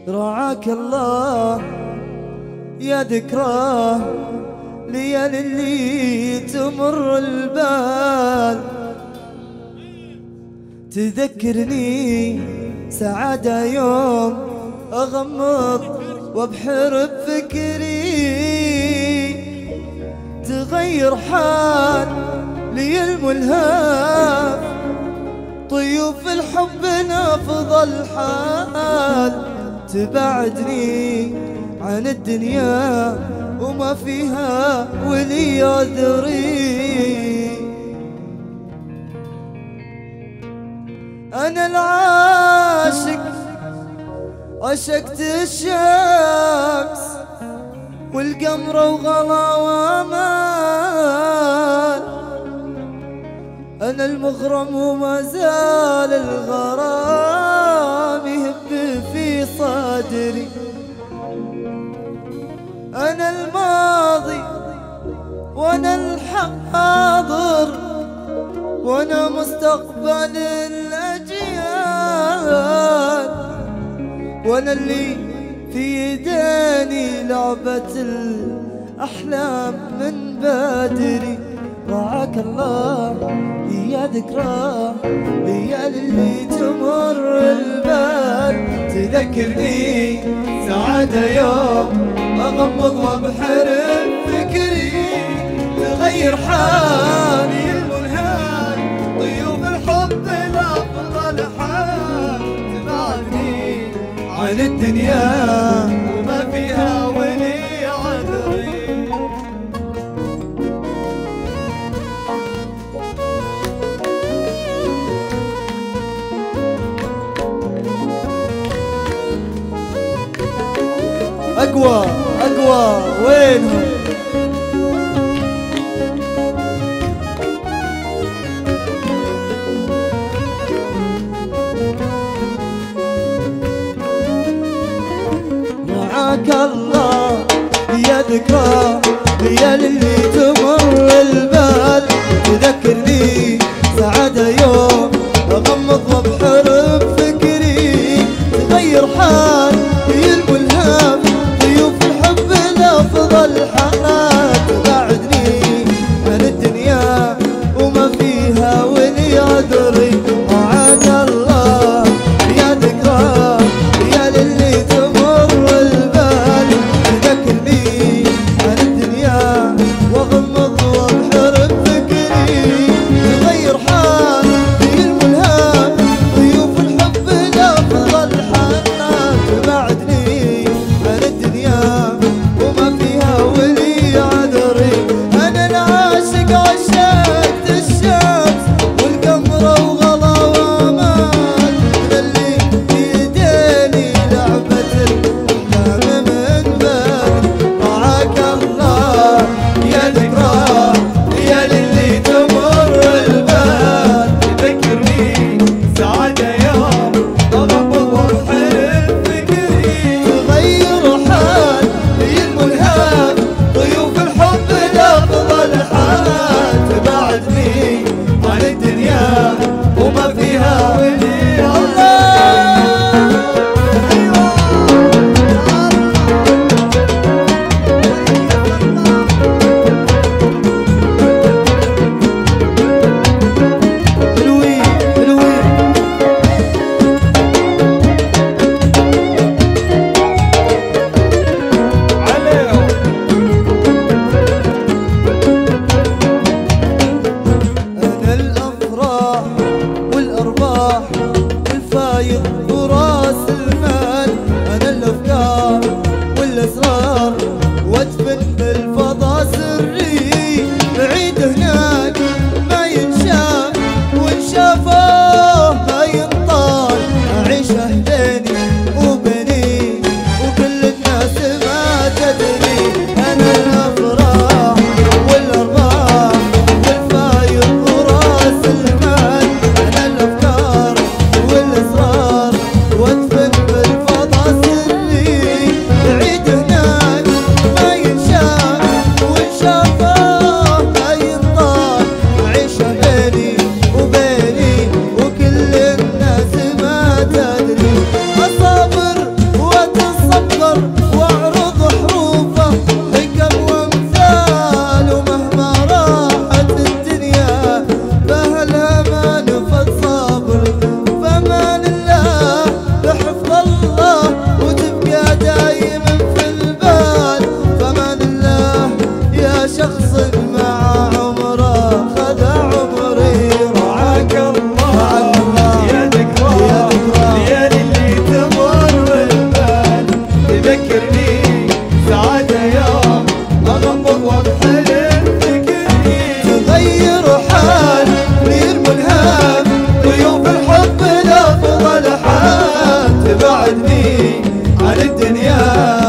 رعاك الله يا ذكراه ليالي اللي تمر البال، تذكرني سعادة يوم أغمض وابحر بفكري، تغير حال لي الملهاف، طيوف الحب نافض الحال، تبعدني عن الدنيا وما فيها ولي عذري. أنا العاشق عشقت الشمس والقمر وغلا وأمان، أنا المغرم وما زال الغرام يهب في صدري، أنا الماضي وأنا الحاضر وأنا مستقبل الأجيال، وأنا اللي في يداني لعبة الأحلام من بدري. رعاك الله يا ذكراه ليالي اللي تمر البال، تذكرني سعادة يوم أغمض وابحر بفكري، تغير حالي المنهال، طيوف الحب الأفضل حال، تبعدني عن الدنيا وما فيها ولي عذري. أقوى أقوى وينهم؟ رعاك الله يا ذكراه ليالي اللي تمر البال، تذكرني سعادة يوم أغمض وابحر بفكري، تغير حال هي الملهام، ضيوف الحب الأفضل حالات، تبعدني عن الدنيا وما فيها ولي عذري. رعاك الله يا ذكراه ليالي اللي تمر البال، تذكرني عن الدنيا واغمض وابحر بفكري، تغير حال هي الملهام، ضيوف الحب الأفضل حالات، عني عن الدنيا